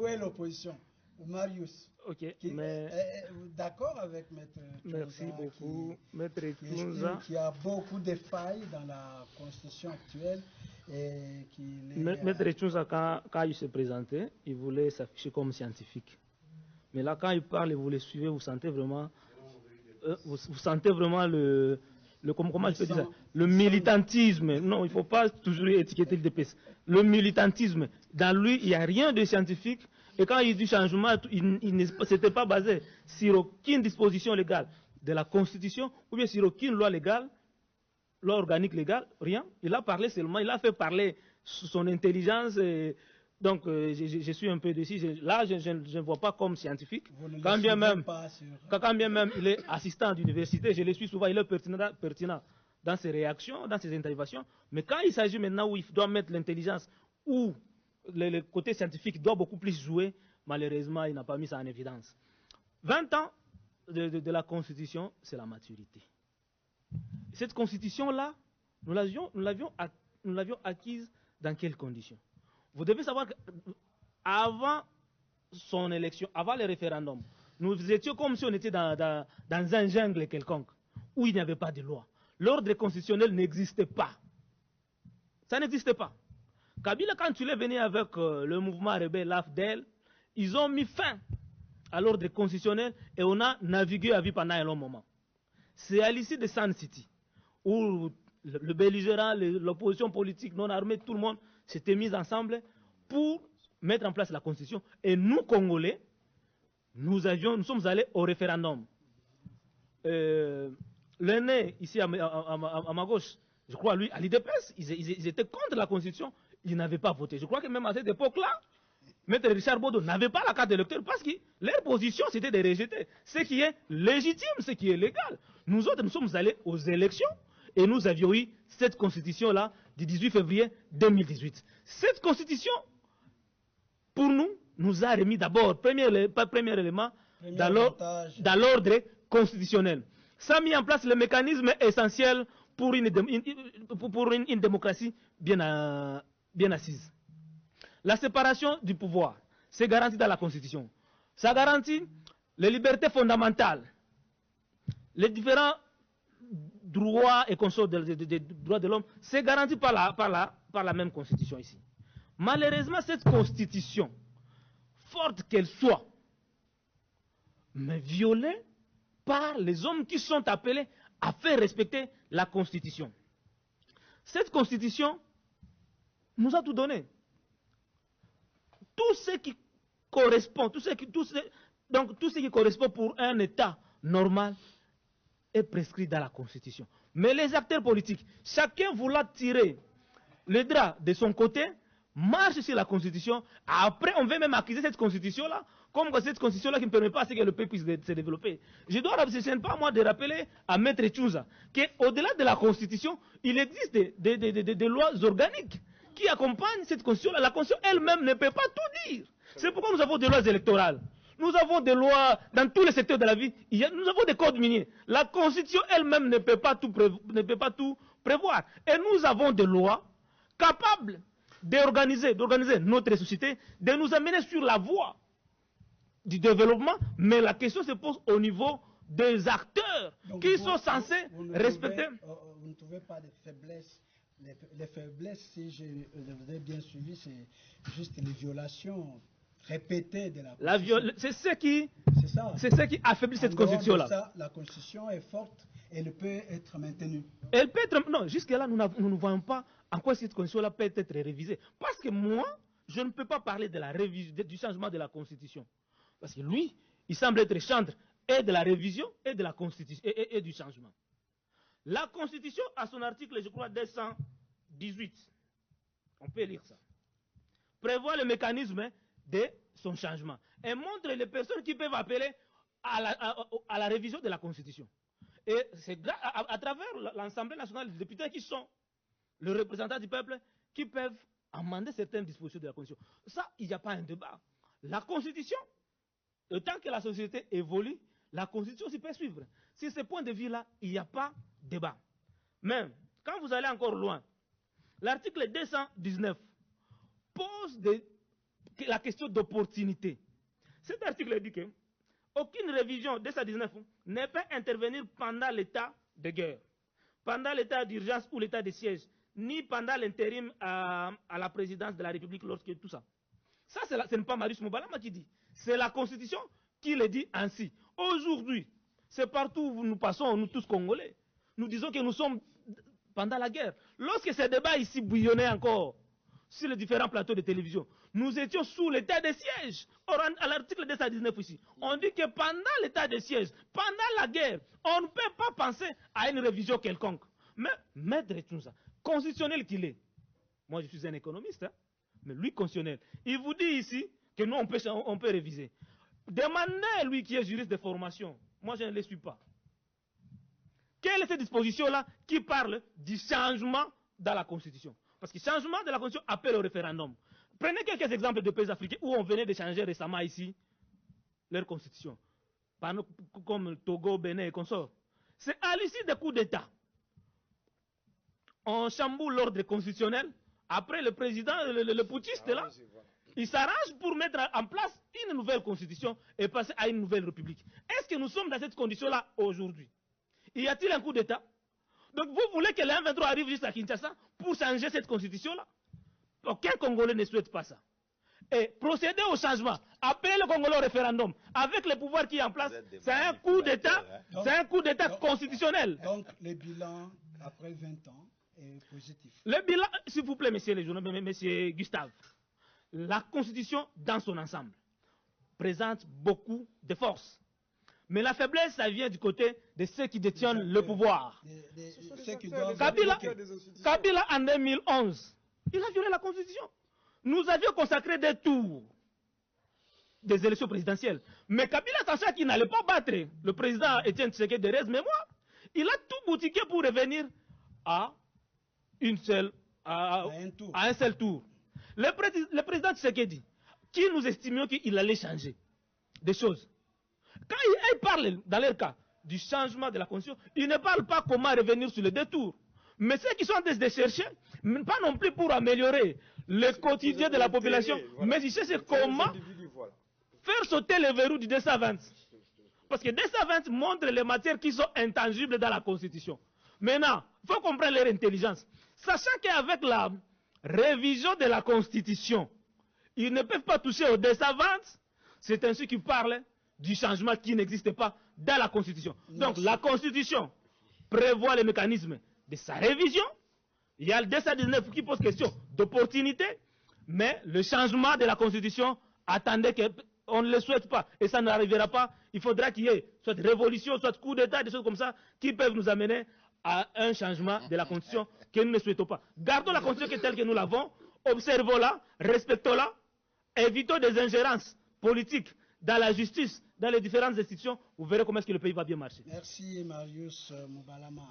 est l'opposition? Marius. Ok, mais... D'accord avec Maître Tchounza? Merci beaucoup, Maître Qui Tchounza. estime qu'il y a beaucoup de failles dans la constitution actuelle et qu'il est... Maître Tchounza, quand il se présentait, il voulait s'afficher comme scientifique. Mais là, quand il parle et vous le suivez, vous sentez vraiment... vous sentez vraiment comment je peux dire ça? Le militantisme. Non, il ne faut pas toujours étiqueter le DPS. Le militantisme. Dans lui, il n'y a rien de scientifique. Et quand il dit changement, il ne s'était pas basé sur aucune disposition légale de la Constitution ou bien sur aucune loi légale, loi organique légale, rien. Il a parlé seulement, il a fait parler son intelligence. Donc, je suis un peu déçu. Là, je ne vois pas comme scientifique. Quand bien même il est assistant d'université, je le suis souvent, il est pertinent dans ses réactions, dans ses interventions. Mais quand il s'agit maintenant où il doit mettre l'intelligence, où le côté scientifique doit beaucoup plus jouer, malheureusement, il n'a pas mis ça en évidence. 20 ans de la Constitution, c'est la maturité. Cette Constitution-là, nous l'avions acquise dans quelles conditions? Vous devez savoir qu'avant son élection, avant le référendum, nous étions comme si on était dans un jungle quelconque, où il n'y avait pas de loi. L'ordre constitutionnel n'existait pas. Ça n'existait pas. Kabila, quand il est venu avec le mouvement rebelle, l'AFDEL, ils ont mis fin à l'ordre constitutionnel et on a navigué à vie pendant un long moment. C'est à l'issue de Sun City, où le belligérant, l'opposition politique non armée, tout le monde s'était mis ensemble pour mettre en place la Constitution. Et nous, Congolais, nous sommes allés au référendum. L'aîné, ici à ma gauche, je crois, lui, à l'IDPS, ils étaient contre la Constitution. Ils n'avaient pas voté. Je crois que même à cette époque-là, Maître Richard Bodo n'avait pas la carte d'électeur parce que leur position, c'était de rejeter ce qui est légitime, ce qui est légal. Nous autres, nous sommes allés aux élections et nous avions eu cette constitution-là du 18 février 2018. Cette constitution, pour nous, nous a remis d'abord, premier élément, dans l'ordre constitutionnel. Ça a mis en place le mécanisme essentiel pour une démocratie bien assise. La séparation du pouvoir, c'est garanti dans la Constitution. Ça garantit les libertés fondamentales, les différents droits et consorts des droits de l'homme, c'est garanti par la même Constitution ici. Malheureusement, cette Constitution, forte qu'elle soit, mais violée par les hommes qui sont appelés à faire respecter la Constitution. Cette Constitution nous a tout donné. Tout ce qui correspond, tout ce qui correspond pour un État normal est prescrit dans la Constitution. Mais les acteurs politiques, chacun voulant tirer le drap de son côté, marche sur la Constitution. Après, on veut même accuser cette Constitution-là, comme cette Constitution-là qui ne permet pas que le peuple puisse se développer. Je dois, ce n'est pas moi de rappeler à Maître Tchounza qu'au-delà de la Constitution, il existe des lois organiques qui accompagnent cette Constitution. La Constitution elle-même ne peut pas tout dire. C'est pourquoi nous avons des lois électorales. Nous avons des lois dans tous les secteurs de la vie. Nous avons des codes miniers. La Constitution elle-même ne peut pas tout prévoir. Et nous avons des lois capables d'organiser notre société, de nous amener sur la voie du développement. Mais la question se pose au niveau des acteurs qui sont censés respecter. Vous ne trouvez pas de faiblesse? Les faiblesses, si je vous ai bien suivi, c'est juste les violations répétées de la Constitution. C'est ce qui affaiblit cette Constitution-là. La Constitution est forte et elle peut être maintenue. Elle peut être... Non, jusque-là, nous ne voyons pas en quoi cette Constitution-là peut être révisée. Parce que moi, je ne peux pas parler de la révision, du changement de la Constitution. Parce que lui, il semble être chantre et de la révision et de la Constitution et du changement. La Constitution, à son article, je crois, 218, on peut lire ça, prévoit le mécanisme de son changement et montre les personnes qui peuvent appeler à la révision de la Constitution. Et c'est à travers l'Assemblée nationale des députés qui sont les représentants du peuple qui peuvent amender certaines dispositions de la Constitution. Ça, il n'y a pas un débat. La Constitution, tant que la société évolue, la Constitution s'y peut suivre. Sur ce point de vue-là, il n'y a pas de débat. Même, quand vous allez encore loin, l'article 219 pose des la question d'opportunité. Cet article dit que aucune révision de 19 ne peut intervenir pendant l'état de guerre, pendant l'état d'urgence ou l'état de siège, ni pendant l'intérim à la présidence de la République lorsque tout ça. Ça, ce n'est pas Marius Moubalama qui dit. C'est la Constitution qui le dit ainsi. Aujourd'hui, c'est partout où nous passons, nous tous Congolais. Nous disons que nous sommes pendant la guerre. Lorsque ces débats ici bouillonnaient encore sur les différents plateaux de télévision, nous étions sous l'état de siège. Or, à l'article 219 ici, on dit que pendant l'état de siège, pendant la guerre, on ne peut pas penser à une révision quelconque. Mais, maître Tchounza, constitutionnel qu'il est, moi je suis un économiste, hein, mais lui constitutionnel, il vous dit ici que nous on peut réviser. Demandez lui qui est juriste de formation, moi je ne le suis pas. Quelle est cette disposition-là qui parle du changement dans la Constitution? Parce que changement de la Constitution appelle au référendum. Prenez quelques exemples de pays africains où on venait de changer récemment ici leur Constitution. Comme Togo, Bénin et consorts. C'est à l'issue des coups d'État. On chamboule l'ordre constitutionnel. Après, le président, le putschiste là, il s'arrange pour mettre en place une nouvelle Constitution et passer à une nouvelle République. Est-ce que nous sommes dans cette condition-là aujourd'hui? Y a-t-il un coup d'État? Donc vous voulez que l'M 23 arrive jusqu'à Kinshasa pour changer cette constitution-là? Aucun Congolais ne souhaite pas ça. Et procéder au changement, appeler le Congolais au référendum, avec le pouvoir qui est en place, c'est un coup d'État, c'est un coup d'État constitutionnel. Donc le bilan après 20 ans est positif. Le bilan, s'il vous plaît, monsieur Gustave, la Constitution dans son ensemble présente beaucoup de forces. Mais la faiblesse, ça vient du côté de ceux qui détiennent le pouvoir. Kabila, en 2011, il a violé la Constitution. Nous avions consacré des tours des élections présidentielles. Mais Kabila, sachant qu'il n'allait pas battre le président Étienne Tshisekedi de reste mémoire, il a tout boutiqué pour revenir à un seul tour. Le président Tshisekedi, qui nous estimions qu'il allait changer des choses. Quand il parle, dans leur cas, du changement de la Constitution, il ne parle pas comment revenir sur le détour. Mais ceux qui sont en train de chercher, pas non plus pour améliorer le quotidien de la population, mais ils cherchent comment faire sauter le verrou du 220. Parce que 220 montre les matières qui sont intangibles dans la Constitution. Maintenant, il faut comprendre leur intelligence. Sachant qu'avec la révision de la Constitution, ils ne peuvent pas toucher au 220, c'est ainsi qu'ils parlent du changement qui n'existe pas dans la Constitution. Donc la Constitution prévoit les mécanismes de sa révision. Il y a le 219 qui pose question d'opportunité, mais le changement de la Constitution, attendez qu'on ne le souhaite pas, et ça n'arrivera pas. Il faudra qu'il y ait soit révolution, soit coup d'État, des choses comme ça, qui peuvent nous amener à un changement de la Constitution que nous ne souhaitons pas. Gardons la Constitution telle que nous l'avons, observons-la, respectons-la, évitons des ingérences politiques dans la justice, dans les différentes institutions, vous verrez comment est-ce que le pays va bien marcher. Merci Marius Moubalama.